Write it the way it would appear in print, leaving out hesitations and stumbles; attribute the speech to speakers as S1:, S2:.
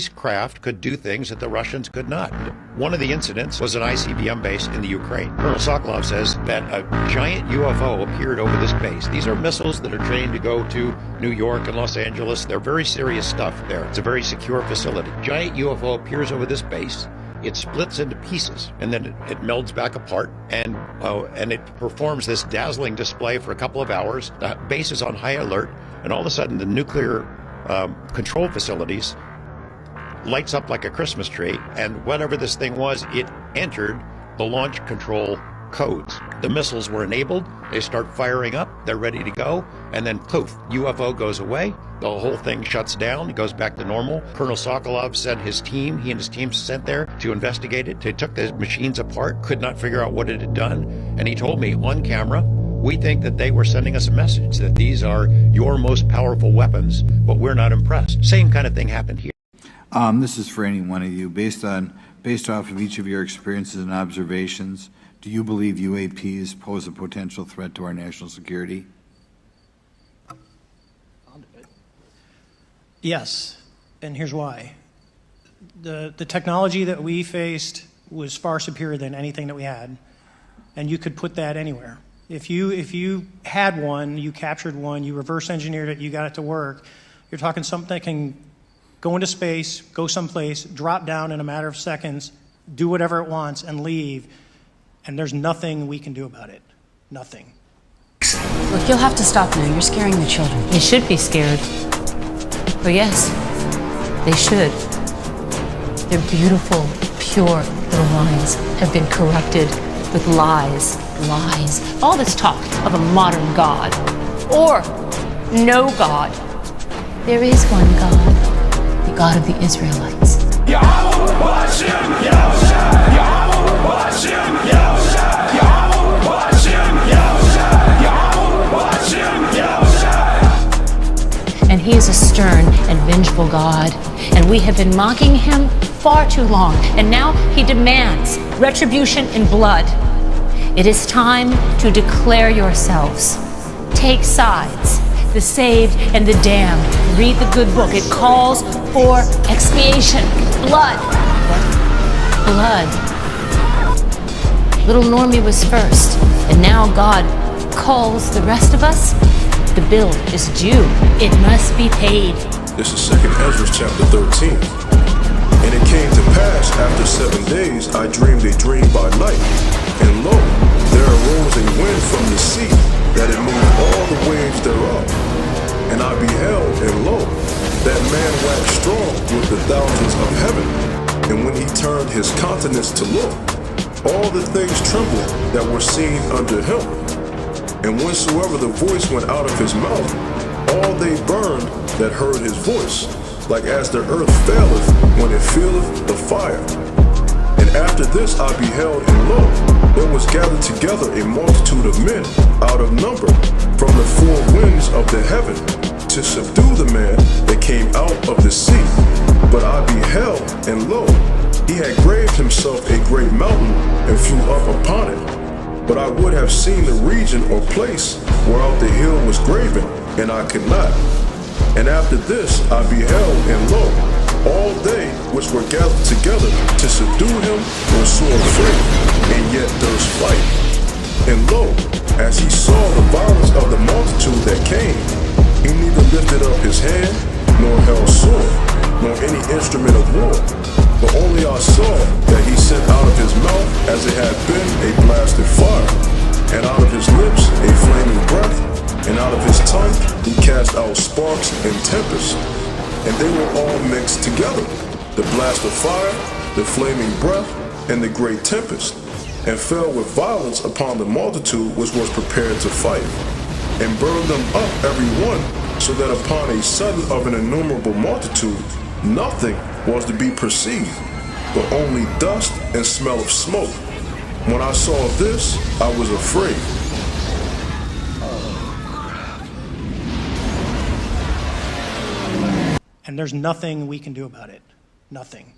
S1: these craft could do things that the Russians could not. One of the incidents was an ICBM base in the Ukraine. Colonel Sokolov says that a giant UFO appeared over this base. These are missiles that are trained to go to New York and Los Angeles. They're very serious stuff there. It's a very secure facility. Giant UFO appears over this base. It splits into pieces, and then it melds back apart, and it performs this dazzling display for a couple of hours. The base is on high alert, and all of a sudden the nuclear control facilities lights up like a Christmas tree, and whatever this thing was, it entered the launch control codes. The missiles were enabled, they start firing up, they're ready to go, and then poof, UFO goes away, the whole thing shuts down, it goes back to normal. Colonel Sokolov sent his team, he and his team sent there to investigate it. They took the machines apart, could not figure out what it had done, and he told me on camera, we think that they were sending us a message that these are your most powerful weapons, but we're not impressed. Same kind of thing happened here.
S2: This is for any one of you. Based off of each of your experiences and observations, do you believe UAPs pose a potential threat to our national security?
S3: Yes, and here's why. The technology that we faced was far superior than anything that we had, and you could put that anywhere. If you had one, you captured one, you reverse engineered it, you got it to work, you're talking something that can go into space, go someplace, drop down in a matter of seconds, do whatever it wants, and leave. And there's nothing we can do about it. Nothing.
S4: Look, you'll have to stop now. You're scaring the children. They should be scared. But yes, they should. Their beautiful, pure little minds have been corrupted with lies. All this talk of a modern God or no God. There is one God, the God of the Israelites.
S5: Yahawashi, Yahawashi, Yahawashi, Yahawashi, Yahawashi, Yahawashi, Yahawashi.
S4: And he is a stern and vengeful God, and we have been mocking him far too long, and now he demands retribution in blood. It is time to declare yourselves. Take sides, the saved and the damned. Read the good book. It calls for expiation. Blood. Blood. Little Normie was first, and now God calls the rest of us. The bill is due. It must be paid.
S6: This is 2nd Ezra chapter 13. And it came to pass after 7 days, I dreamed a dream by night. And lo, there arose a wind from the sea, that it moved all the waves thereof. And I beheld, and lo, that man waxed strong with the thousands of heaven. And when he turned his countenance to look, all the things trembled that were seen under him. And whensoever the voice went out of his mouth, all they burned that heard his voice, like as the earth faileth when it feeleth the fire. And after this I beheld, and lo, there was gathered together a multitude of men out of number from the four winds of the heaven to subdue the man that came out of the sea. But I beheld, and lo, he had graved himself a great mountain and flew up upon it. But I would have seen the region or place whereout the hill was graven, and I could not. And after this I beheld, and lo, all they which were gathered together to subdue him were sore afraid, and yet durst fight. And lo, as he saw the violence of the multitude that came, he neither lifted up his hand, nor held sword, nor any instrument of war, but only I saw that he sent out of his mouth as it had been a blasted fire, and out of his lips a flaming breath, and out of his tongue he cast out sparks and tempests. And they were all mixed together, the blast of fire, the flaming breath, and the great tempest, and fell with violence upon the multitude which was prepared to fight, and burned them up every one, so that upon a sudden of an innumerable multitude nothing was to be perceived, but only dust and smell of smoke. When I saw this, I was afraid.
S3: And there's nothing we can do about it. Nothing.